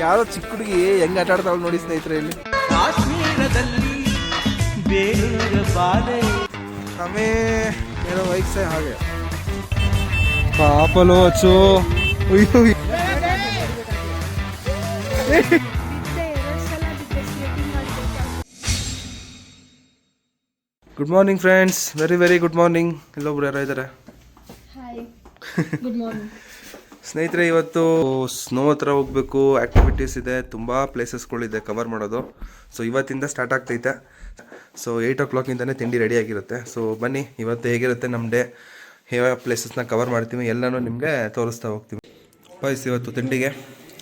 ಯಾರೋ ಚಿಕ್ಕ ಹುಡುಗಿ ಹೆಂಗ್ ಆಟ ಆಡ್ತಾವಳು ನೋಡಿ ಸ್ನೇಹಿತರೆ ಇಲ್ಲಿ. ಕಾಶ್ಮೀರದಲ್ಲಿ ಬೇರೂರ ಬಾಲೆ हमें मेरा बाइक से आ गया पापलो अच्छो good morning friends, very good morning. ಇಲ್ಲೊಬ್ರು ಯಾರೋ ಇದ್ದಾರೆ. ಗುಡ್ ಮಾರ್ನಿಂಗ್ ಸ್ನೇಹಿತರೆ, ಇವತ್ತು ಸ್ನೋ ಹತ್ರ ಹೋಗಬೇಕು. ಆ್ಯಕ್ಟಿವಿಟೀಸ್ ಇದೆ, ತುಂಬ ಪ್ಲೇಸಸ್ಗಳಿದೆ ಕವರ್ ಮಾಡೋದು. ಸೊ ಇವತ್ತಿಂದ ಸ್ಟಾರ್ಟ್ ಆಗ್ತೈತೆ. ಸೊ 8 o'clock ತಿಂಡಿ ರೆಡಿ ಆಗಿರುತ್ತೆ. ಸೊ ಬನ್ನಿ, ಇವತ್ತು ಹೇಗಿರುತ್ತೆ ನಮ್ಮ ಡೇ, ಯಾವ ಪ್ಲೇಸಸ್ನ ಕವರ್ ಮಾಡ್ತೀವಿ ಎಲ್ಲನೂ ನಿಮಗೆ ತೋರಿಸ್ತಾ ಹೋಗ್ತೀವಿ. ಬಾಯ್ಸ್, ಇವತ್ತು ತಿಂಡಿಗೆ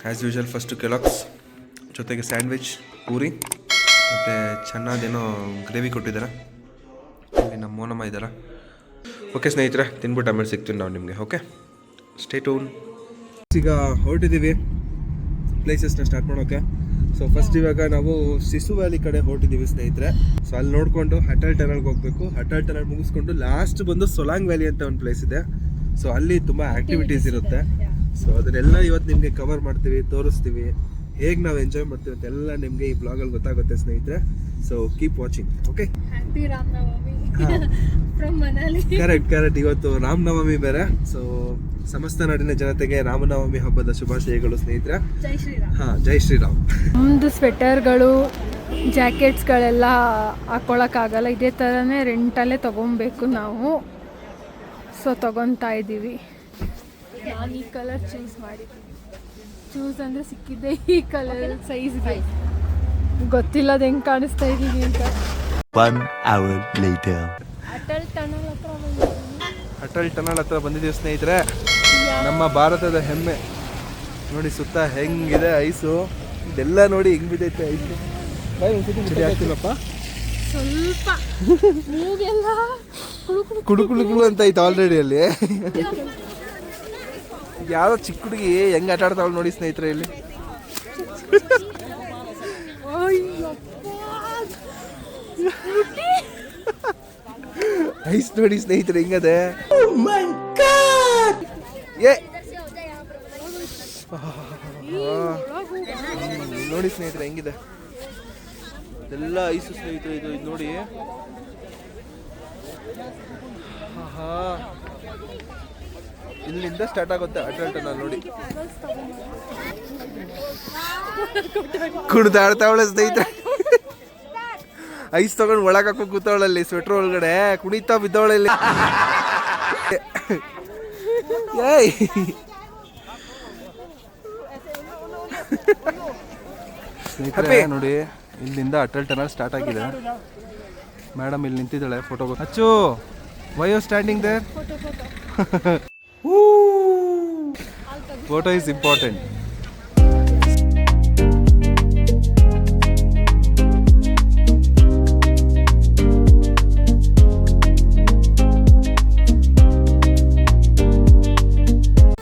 ಆ್ಯಸ್ ಯೂಶುವಲ್ ಫಸ್ಟು ಕೆಲಾಕ್ಸ್, ಜೊತೆಗೆ ಸ್ಯಾಂಡ್ವಿಚ್, ಪೂರಿ ಮತ್ತು ಚೆನ್ನಾದೇನೋ ಗ್ರೇವಿ ಕೊಟ್ಟಿದ್ದಾರೆ. ನಮ್ಮ ಮೋನಮ್ಮ ಇದ್ದಾರ. ಓಕೆ ಸ್ನೇಹಿತರೆ, ತಿನ್ಬಿಟ್ಟು ಆಮೇಲೆ ಸಿಗ್ತೀವಿ ನಾವು ನಿಮಗೆ. Okay, stay tune. ಈಗ ಹೊರಟಿದ್ದೀವಿ ಪ್ಲೇಸಸ್ನ ಸ್ಟಾರ್ಟ್ ಮಾಡೋಕ್ಕೆ. ಸೊ ಫಸ್ಟ್ ಇವಾಗ ನಾವು ಸಿಸು ವ್ಯಾಲಿ ಕಡೆ ಹೊರಟಿದ್ದೀವಿ ಸ್ನೇಹಿತರೆ. ಸೊ ಅಲ್ಲಿ ನೋಡಿಕೊಂಡು ಅಟಲ್ ಟನಲ್ಗೆ ಹೋಗಬೇಕು. ಅಟಲ್ ಟನಲ್ ಮುಗಿಸ್ಕೊಂಡು ಲಾಸ್ಟ್ ಬಂದು ಸೊಲಾಂಗ್ ವ್ಯಾಲಿ ಅಂತ ಒಂದು ಪ್ಲೇಸ್ ಇದೆ. ಸೊ ಅಲ್ಲಿ ತುಂಬ ಆ್ಯಕ್ಟಿವಿಟೀಸ್ ಇರುತ್ತೆ. ಸೊ ಅದನ್ನೆಲ್ಲ ಇವತ್ತು ನಿಮಗೆ ಕವರ್ ಮಾಡ್ತೀವಿ, ತೋರಿಸ್ತೀವಿ. ಹೇಗೆ ನಾವು ಎಂಜಾಯ್ ಮಾಡ್ತೀವಿ ಅಂತ ಎಲ್ಲ ನಿಮಗೆ ಈ ಬ್ಲಾಗಲ್ಲಿ ಗೊತ್ತಾಗುತ್ತೆ ಸ್ನೇಹಿತರೆ. So keep watching. Okay, happy Ramanavami from Manali. Correct. ಇವತ್ತು ರಾಮನವಮಿ ಬೇರೆ. ಸೊ ಸಮಸ್ತ ನಾಡಿನ ಜನತೆಗೆ ರಾಮನವಮಿ ಹಬ್ಬದ ಶುಭಾಶಯಗಳು ಸ್ನೇಹಿತರೆ. ಜೈ ಶ್ರೀರಾಮ್. ಜೈ ಶ್ರೀರಾಮ್. ನಮ್ಮದು ಸ್ವೆಟರ್ಗಳು, ಜಾಕೆಟ್ಸ್ಗಳೆಲ್ಲ ಹಾಕ್ಕೊಳಕ್ಕಾಗಲ್ಲ. ಇದೇ ಥರನೇ ರೆಂಟಲ್ಲೇ ತೊಗೊಬೇಕು ನಾವು. ಸೊ ತೊಗೊತಾ ಇದ್ದೀವಿ. ನಾನು ಈ ಕಲರ್ ಚೂಸ್ ಮಾಡಿದ್ದೀನಿ. ಚೂಸ್ ಅಂದರೆ ಸಿಕ್ಕಿದ್ದೆ ಈ ಕಲರ್ ಸೈಜ್ಗೆ. ಗೊತ್ತಿಲ್ಲದ ಹೆಂಗೆ ಕಾಣಿಸ್ತಾ ಇದ್ದೀವಿ ಅಂತ. 1 hour later. ಅಟಲ್ ಟನಲ್ ಹತ್ರ ಬಂದಿದ್ದೀನಿ. ಅಟಲ್ ಟನಲ್ ಹತ್ರ ಬಂದಿದ್ದೀವಿ ಸ್ನೇಹಿತರೆ. ನಮ್ಮ ಭಾರತದ ಹೆಮ್ಮೆ ನೋಡಿ, ಸುತ್ತ ಹೆಂಗಿದೆ ಐಸು. ಇದೆಲ್ಲ ನೋಡಿ ಹೆಂಗ್ ಬಿದ್ದೈತೆ ಐಸು. ಚಳಿ ಆಗ್ತಿಲ್ಲಪ್ಪ, ಸ್ವಲ್ಪ ಮೂಗೆಲ್ಲ ಕುಡು ಅಂತ ಐತೆ ಆಲ್ರೆಡಿ ಅಲ್ಲಿ. ಯಾವ್ದೋ ಚಿಕ್ಕ ಹುಡುಗಿ ಹೆಂಗ್ ಆಟ ಆಡ್ತಾವಳು ನೋಡಿ ಸ್ನೇಹಿತರೆ ಇಲ್ಲಿ. ಐಸ್ ನೋಡಿ ಸ್ನೇಹಿತರೆ ಹೆಂಗದೆ. ನೋಡಿ ಸ್ನೇಹಿತರೆ ಹೆಂಗಿದೆ ಎಲ್ಲ ಐಸು ಸ್ನೇಹಿತರೆ. ಇದು ನೋಡಿ, ಇಲ್ಲಿಂದ ಸ್ಟಾರ್ಟ್ ಆಗುತ್ತೆ ಅಟಲ್ ಟನಲ್. ನೋಡಿ ಕುಣಿದಾಡ್ತಾವಳೆ ಸ್ನೇಹಿತರೆ. ಐಸ್ ತಗೊಂಡು ಒಳಗೆ ಹಾಕೊಂಡು ಕೂತವಳಲ್ಲಿ ಸ್ವೆಟರ್ ಒಳಗಡೆ ಕುಣಿತಾ ಬಿದ್ದವಳಲ್ಲಿ. ಏಯ್ ಸ್ನೇಹಿತರೆ ನೋಡಿ, ಇಲ್ಲಿಂದ ಅಟಲ್ ಟನಲ್ ಸ್ಟಾರ್ಟ್ ಆಗಿದೆ. ಮೇಡಮ್ ಇಲ್ಲಿ ನಿಂತಿದ್ದಾಳೆ photo. Achchu, why you standing there? Photo is important.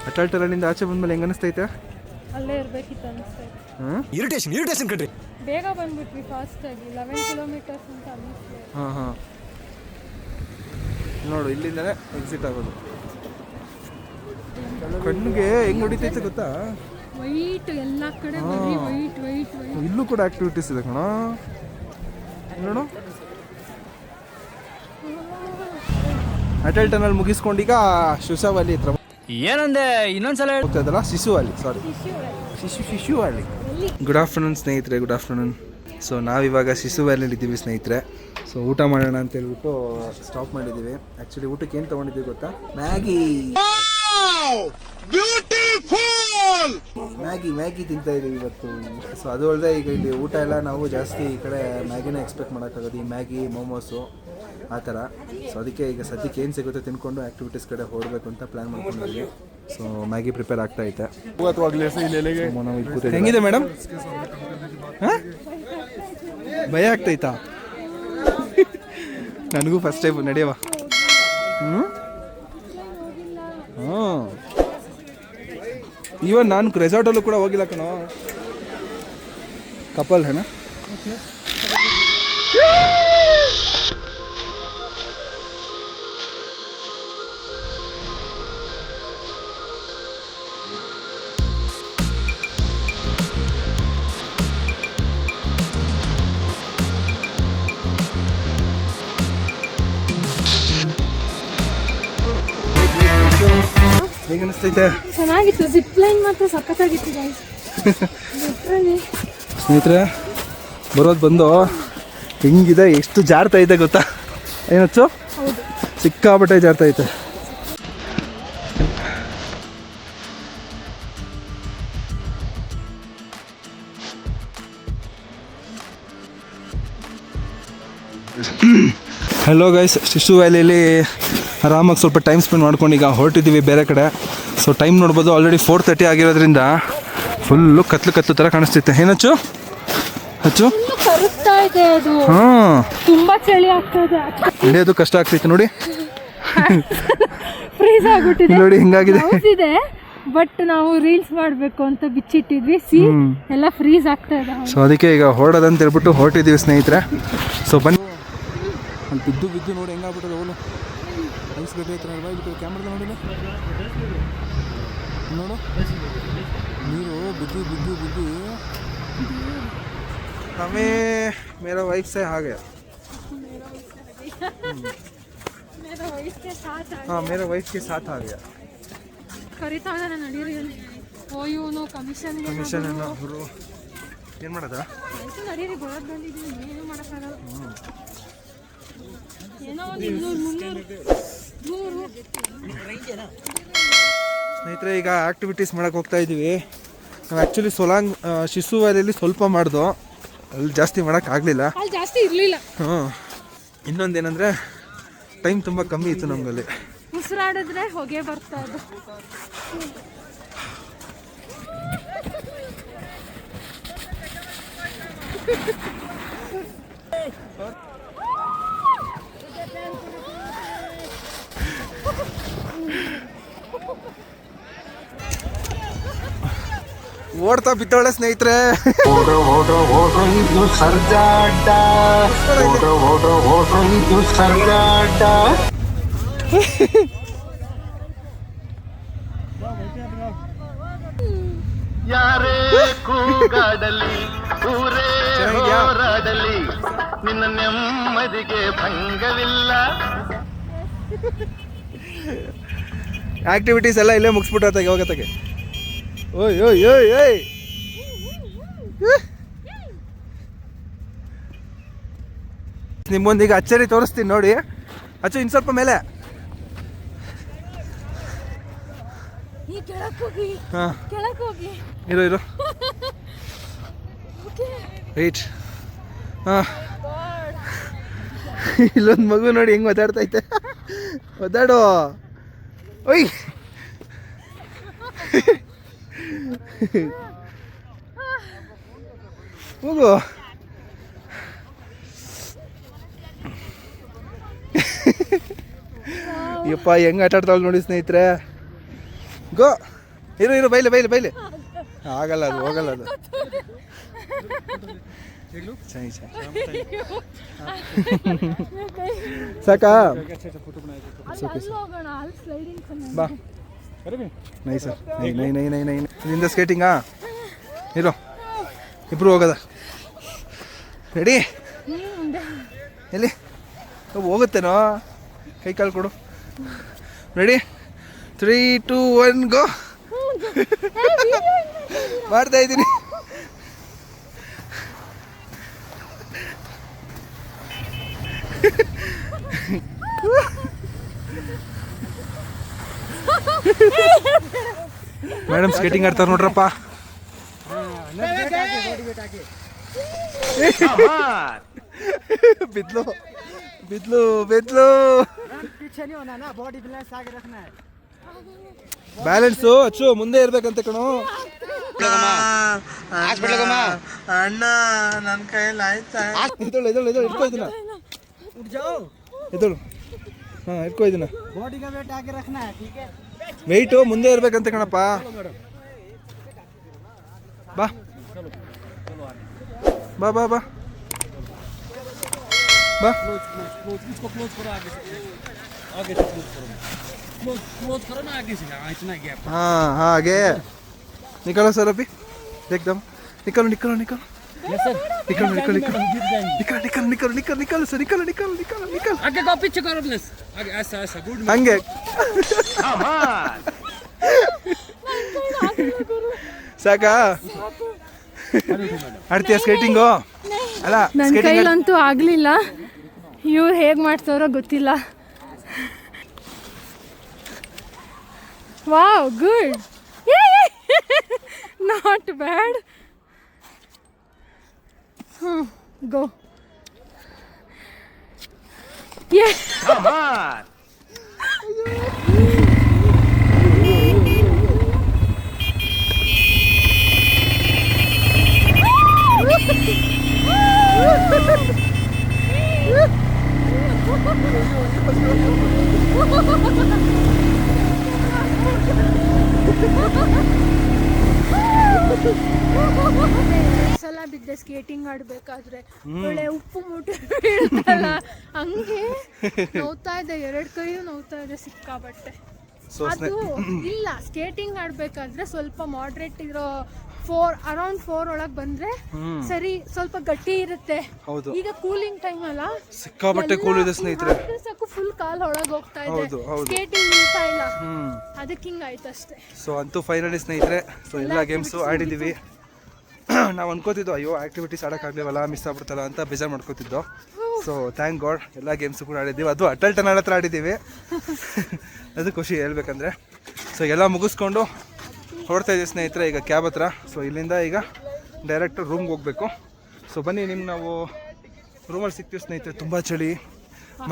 Atal ಟನಲಿಂದ ಆಚೆ ಬಂದ್ಮೇಲೆ ಹೆಂಗ ಅನಿಸ್ತೈತೆ? ಅಲ್ಲೇ ಇರ್ಬೇಕಿತ್ತು ಅನಿಸ್ತೈತೆ. ಇರಿಟೇಷನ್ ಕಣ್ರಿ. ಬೇಗ ಬಂದ್ಬಿಟ್ವಿ ಫಾಸ್ಟಾಗಿ. 11 kilometers ಅಂತ ಅನಿಸ್ತು. ಹಾಂ ನೋಡು, ಇಲ್ಲಿಂದನೇ ಎಕ್ಸಿಟ್ ಆಗೋದು. ಕಣ್ಣಿಗೆ ಹೆಂಗ್ ಹೊಡಿತೈತೆ ಗೊತ್ತಾ? ವೈಟ್ ಎಲ್ಲ ಕಡೆ ಬರೀ ವೈಟ್. ಇಲ್ಲೂ ಕೂಡ ಆಕ್ಟಿವಿಟೀಸ್ ಇದೆ ಕಣ. ನೋಡು, ಅಟಲ್ ಟನಲ್ ಮುಗಿಸ್ಕೊಂಡೀಗ ಶಿಸು ವ್ಯಾಲಿ ಹತ್ರ ಏನಂದೆ ಇನ್ನೊಂದ್ಸಲ ಹೋಗ್ತಾ ಇದ್ದಲ್ಲ, ಶಿಶು ವ್ಯಾಲಿ. ಸಾರಿ, ಶಿಶು ವ್ಯಾಲಿ. ಗುಡ್ ಆಫ್ಟರ್ನೂನ್ ಸ್ನೇಹಿತರೆ, ಗುಡ್ ಆಫ್ಟರ್ನೂನ್. ಸೊ ನಾವಿವಾಗ ಶಿಶು ವ್ಯಾಲಿಯಲ್ಲಿ ಇದ್ದೀವಿ ಸ್ನೇಹಿತರೆ. ಸೊ ಊಟ ಮಾಡೋಣ ಅಂತ ಹೇಳ್ಬಿಟ್ಟು ಸ್ಟಾಪ್ ಮಾಡಿದ್ದೀವಿ. ಆ್ಯಕ್ಚುಲಿ ಊಟಕ್ಕೆ ಏನು ತೊಗೊಂಡಿದ್ದೀವಿ ಗೊತ್ತಾ? ಮ್ಯಾಗಿ ತಿಂತಾ ಇದ್ದೀವಿ ಇವತ್ತು. ಸೊ ಅದು ಅಲ್ಲದೆ ಈಗ ಇಲ್ಲಿ ಊಟ ಎಲ್ಲ ನಾವು ಜಾಸ್ತಿ ಈ ಕಡೆ ಮ್ಯಾಗಿನೇ ಎಕ್ಸ್ಪೆಕ್ಟ್ ಮಾಡೋಕ್ಕಾಗೋದು. ಈ ಮ್ಯಾಗಿ, ಮೋಮೋಸು ಆ ಥರ. ಸೊ ಅದಕ್ಕೆ ಈಗ ಸದ್ಯಕ್ಕೆ ಏನು ಸಿಗುತ್ತೆ ತಿನ್ಕೊಂಡು ಆ್ಯಕ್ಟಿವಿಟೀಸ್ ಕಡೆ ಹೊರಡಬೇಕು ಅಂತ ಪ್ಲ್ಯಾನ್ ಮಾಡ್ಕೊಂಡಿದ್ವಿ. ಸೊ ಮ್ಯಾಗಿ ಪ್ರಿಪೇರ್ ಆಗ್ತಾ ಐತೆ. ಹೆಂಗಿದೆ ಮೇಡಮ್? ಭಯ ಆಗ್ತೈತಾ? ನನಗೂ ಫಸ್ಟ್ ಟೈಮ್. ನಡೆಯವ. ಈವನ್ ನಾನು ರೆಸಾರ್ಟಲ್ಲೂ ಕೂಡ ಹೋಗಿಲ್ಲ ಕಣೋ. Couple Hena. ಹೇಗೆ ಅನಿಸ್ತೈತೆ? ಚೆನ್ನಾಗಿತ್ತು. ಜಿಪ್ ಲೈನ್ ಮಾತ್ರ ಸಖತ್ತಾಗಿತ್ತು ಗೈಸ್. ಸ್ನೇಹಿತರೆ ಬರೋದು ಬಂದು ಹಿಂಗಿದೆ, ಎಷ್ಟು ಜಾರ್ತಾ ಇದೆ ಗೊತ್ತಾ? ಏನಚ್ಚು ಹೌದು, ಸಿಕ್ಕಾಪಟ್ಟೆ ಜಾರ್ತಾ ಐತೆ. ಹಲೋ ಗೈಸ್, ಶಿಶು ವ್ಯಾಲಿಯಲ್ಲಿ ಆರಾಮಾಗಿ ಸ್ವಲ್ಪ ಟೈಮ್ ಸ್ಪೆಂಡ್ ಮಾಡ್ಕೊಂಡು ಈಗ ಹೊರಟಿದ್ದೀವಿ ಬೇರೆ ಕಡೆ. ಸೊ ಟೈಮ್ ನೋಡ್ಬೋದು, ಆಲ್ರೆಡಿ 4:30 ಆಗಿರೋದ್ರಿಂದ ಫುಲ್ಲು ಕತ್ಲು ಥರ ಕಾಣಿಸ್ತೈತೆ. ಏನಚ್ಚು ಹಚ್ಚು? ಕರುಗ್ತಾ ಇದೆ ಅದು. ಹಾಂ, ತುಂಬಾ ಚಳಿ ಆಗ್ತದೆ. ನಡೆಯೋದು ಕಷ್ಟ ಆಗ್ತೈತೆ ನೋಡಿ. ಫ್ರೀಸ್ ಆಗ್ಬಿಟ್ಟಿದೆ ನೋಡಿ ಹಿಂಗಾಗಿದೆ. ಇದೆ ಬಟ್ ನಾವು ರೀಲ್ಸ್ ಮಾಡಬೇಕು ಅಂತ ಬಿಚ್ಚಿಟ್ಟಿದ್ವಿ. ಎಲ್ಲ ಫ್ರೀಸ್ ಆಗ್ತಾ ಇದೆ. ಸೊ ಅದಕ್ಕೆ ಈಗ ಹೊರಡೋದಂತ ಹೇಳ್ಬಿಟ್ಟು ಹೊರಟಿದ್ದೀವಿ ಸ್ನೇಹಿತರೆ. ಸೊ ಬನ್ನಿ. ಅಲ್ಲಿ ಬಿದ್ದು ನೋಡಿ ಹೆಂಗಾಗ್ಬಿಟ್ಟದೆ ಅವಳು. ಐಸ್ ಗಡ್ಡೆ ಹತ್ರ ಕ್ಯಾಮ್ರದ ನೋಡಿಲ್ಲ ನೋಡು, ನೀರು ಬಿದ್ದು हमें मेरा वाइफ से आ गया. हाँ, मेरा वाइफ के साथ आ गया. ಕರಿತಾ ಇದ್ದಾನೆ ನಡೀರಿ. ಓ ಇವನು ಕಮಿಷನ್ ಗುರು ಏನು ಮಾಡೋದ? ಆಯ್ತು ನಡೀರಿ, ಬರೋದು ಬಂದಿದ್ದೀವಿ, ಏನು ಮಾಡೋಕ್ಕಾಗಲ್ಲ. ಏನೋ ಒಂದು 200 ಸ್ನೇಹಿತರೆ ಈಗ ಆ್ಯಕ್ಟಿವಿಟೀಸ್ ಮಾಡೋಕ್ಕೆ ಹೋಗ್ತಾ ಇದ್ದೀವಿ. ನಾವು ಆ್ಯಕ್ಚುಲಿ ಸೊಲಾಂಗ್ ಶಿಶು ವ್ಯಾಲಿಯಲ್ಲಿ ಸ್ವಲ್ಪ ಮಾಡ್ದು, ಅಲ್ಲಿ ಜಾಸ್ತಿ ಮಾಡೋಕ್ಕಾಗಲಿಲ್ಲ. ಅಲ್ಲಿ ಜಾಸ್ತಿ ಇರಲಿಲ್ಲ. ಇನ್ನೊಂದೇನೆಂದರೆ ಟೈಮ್ ತುಂಬ ಕಮ್ಮಿ ಇತ್ತು ನಮಗಲ್ಲಿ. ಉಸಿರಾಡಿದ್ರೆ ಹೊಗೆ ಬರ್ತಾ ಇದೆ. ಓಡ್ತಾ ಬಿದ್ದವಳೆ ಸ್ನೇಹಿತರೆ. ಇದು ಸರ್ಜಾಟ, ಇದು ಸರ್ಜಾಟ. ಯಾರೇ ಕೂಗಾಡಲಿ, ಊರೇ ಹೋರಾಡಲಿ, ನಿನ್ನ ನೆಮ್ಮದಿಗೆ ಭಂಗವಿಲ್ಲ. ಆಕ್ಟಿವಿಟೀಸ್ ಎಲ್ಲ ಇಲ್ಲೇ ಮುಗಿಸ್ಬಿಟ್ಟು ಹೋಗತ್ತಾಗೆ. ಓಯ್ ಓಯ್ ಓಯ್ ಓಯ್ ನಿಮ್ಮೊಂದಿಗೆ ಅಚ್ಚರಿ ತೋರಿಸ್ತೀನಿ ನೋಡಿ. ಅಚ್ಚು ಇನ್ನು ಸ್ವಲ್ಪ ಮೇಲೆ. ಹಾಂ ಇರು ರೈಟ್. ಹಾಂ, ಇಲ್ಲೊಂದು ಮಗು ನೋಡಿ ಹೆಂಗೆ ಒದ್ದಾಡ್ತೈತೆ. ಒದ್ದಾಡು. ಒಯ್ ಹೋಗು. ಯಪ್ಪ ಹೆಂಗೆ ಆಟ ಆಡ್ತಾಳೆ ನೋಡಿ ಸ್ನೇಹಿತರೆ. ಗೋ ಇರು ಬೈಲಿ ಆಗಲ್ಲ, ಅದು ಹೋಗಲ್ಲ ಅದು. ಸಾಕಾ? ಬಾ ನೈ ಸರ್, ನೈ ನಿಂದ ಸ್ಕೇಟಿಂಗಾ? ಇರೋ ಇಬ್ರು ಹೋಗದ. ರೆಡಿ? ಎಲ್ಲಿ ಹೋಗುತ್ತೇನೋ? ಕೈ ಕಾಲು ಕೊಡು. ರೆಡಿ? 3, 2, 1 ಗೋ. ಮಾಡ್ತಾ ಇದ್ದೀನಿ. ಮೇಡಮ್ ಸ್ಕೇಟಿಂಗ್ ಆಡ್ತಾರೆ ನೋಡ್ರಪ್ಪ. ಬಿದ್ಲು. ಬ್ಯಾಲೆನ್ಸು ಅಚ್ಚು ಮುಂದೆ ಇರ್ಬೇಕಂತ ಕಣೋ. ಅಣ್ಣ ನನ್ನ ಕೈಯಲ್ಲಿ ಆಯ್ತಾ? ಎದಳು ಇಟ್ಕೋ ಇದನ್ನ. ಎದಳು. ಹಾಂ ಇಟ್ಕೋ ಇದನ್ನ. ವೆಯ್ಟು ಮುಂದೆ ಇರ್ಬೇಕಂತ ಕಣಪ್ಪ. ಬಾ ಬಾ ಬಾ ಬಾ ಬಾ. हाँ आगे निकलो सर अभी एकदम निकलो निकलो निकलो निकलो निकलो निकलो निकलो निकलो निकलो निकलो सर निकलो निकलो निकलो निकलो आगे का पीछे करो प्लीज आगे ऐसा ऐसा गुड हंगे ಸಾಕಾ ಆಡ್ತೀಯ ಸ್ಕೇಟಿಂಗು ಅಲ್ಲ ನನ್ನ ಕೈಲಂತೂ ಆಗಲಿಲ್ಲ. ಇವ್ರು ಹೇಗೆ ಮಾಡ್ತಾರೋ ಗೊತ್ತಿಲ್ಲ. Wow, good, not bad. Go. ಸಲ ಬಿದ್ದೆ ಸ್ಕೇಟಿಂಗ್ ಆಡ್ಬೇಕಾದ್ರೆ. ಒಳ್ಳೆ ಉಪ್ಪು ಮುಟ್ಟು ಬೀಳುತ್ತಲ್ಲ ಹಂಗೆ ನೋವ್ತಾ ಇದೆ, 2 ಕೈಯೂ ನೋವ್ತಾ ಇದೆ ಸಿಕ್ಕಾಬಟ್ಟೆ. ಅದು ಇಲ್ಲ, ಸ್ಕೇಟಿಂಗ್ ಆಡ್ಬೇಕಾದ್ರೆ ಸ್ವಲ್ಪ ಮಾಡ್ರೇಟ್ ಇರೋ ಅರೌಂಡ್ 4 ಒಳಗೆ ಬಂದ್ರೆ ಸರಿ, ಸ್ವಲ್ಪ ಗಟ್ಟಿ ಇರುತ್ತೆ. ಈಗ ಕೂಲಿಂಗ್ ಟೈಮ್ ಅಲ್ಲ, ಸಿಕ್ಕಾಬಟ್ಟೆ ಕೂಲ್ ಇದೆ ಸ್ನೇಹಿತರೆ. ಸಾಕು ಫುಲ್ ಕಾಲ್ ಒಳಗೆ ಹೋಗ್ತಾ ಇದೆ, ಸ್ಕೇಟಿಂಗ್ ನಿಲ್ತಾ ಇಲ್ಲ, ಅದಕ್ಕೆ ಹಿಂಗಾಯ್ತು ಅಷ್ಟೇ. ಸೊ ಅಂತೂ ಫೈನಲಿ ಸ್ನೇಹಿತರೆ, ಸೊ ಎಲ್ಲ ಗೇಮ್ಸು ಆಡಿದ್ದೀವಿ. ನಾವು ಅನ್ಕೋತಿದ್ದೋ ಅಯ್ಯೋ ಆಕ್ಟಿವಿಟೀಸ್ ಆಡೋಕ್ಕಾಗಲಿವಲ್ಲ, ಮಿಸ್ ಆಗ್ಬಿಡ್ತಲ್ಲ ಅಂತ ಬೇಜಾರು ಮಾಡ್ಕೋತಿದ್ದೋ. ಸೊ ಥ್ಯಾಂಕ್ ಗಾಡ್ ಎಲ್ಲ ಗೇಮ್ಸು ಕೂಡ ಆಡಿದ್ದೀವಿ. ಅದು ಅಟಲ್ ಟನಲ್ ಹತ್ರ ಆಡಿದ್ದೀವಿ. ಅದು ಖುಷಿ ಹೇಳ್ಬೇಕಂದ್ರೆ. ಸೊ ಎಲ್ಲ ಮುಗಿಸ್ಕೊಂಡು ಹೊರಡ್ತಾ ಇದ್ದೀವಿ ಸ್ನೇಹಿತರೆ ಈಗ ಕ್ಯಾಬ್ ಹತ್ರ. ಸೊ ಇಲ್ಲಿಂದ ಈಗ ಡೈರೆಕ್ಟ್ ರೂಮ್ಗೆ ಹೋಗಬೇಕು. ಸೊ ಬನ್ನಿ, ನಿಮ್ಗೆ ನಾವು ರೂಮಲ್ಲಿ ಸಿಗ್ತೀವಿ ಸ್ನೇಹಿತರೆ. ತುಂಬ ಚಳಿ,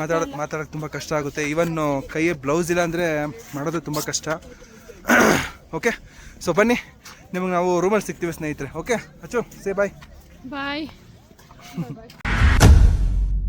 ಮಾತಾಡೋಕ್ಕೆ ತುಂಬ ಕಷ್ಟ ಆಗುತ್ತೆ. ಈವನ್ ಕೈಯೇ ಬ್ಲೌಸ್ ಇಲ್ಲ ಅಂದರೆ ಮಾಡೋದು ತುಂಬ ಕಷ್ಟ. ಓಕೆ, ಸೊ ಬನ್ನಿ, ನಿಮಗೆ ನಾವು ರೂಮಲ್ಲಿ ಸಿಗ್ತೀವಿ ಸ್ನೇಹಿತರೆ. ಓಕೆ ಅಚ್ಚು, ಸೇ ಬಾಯ್. ಬಾಯ್.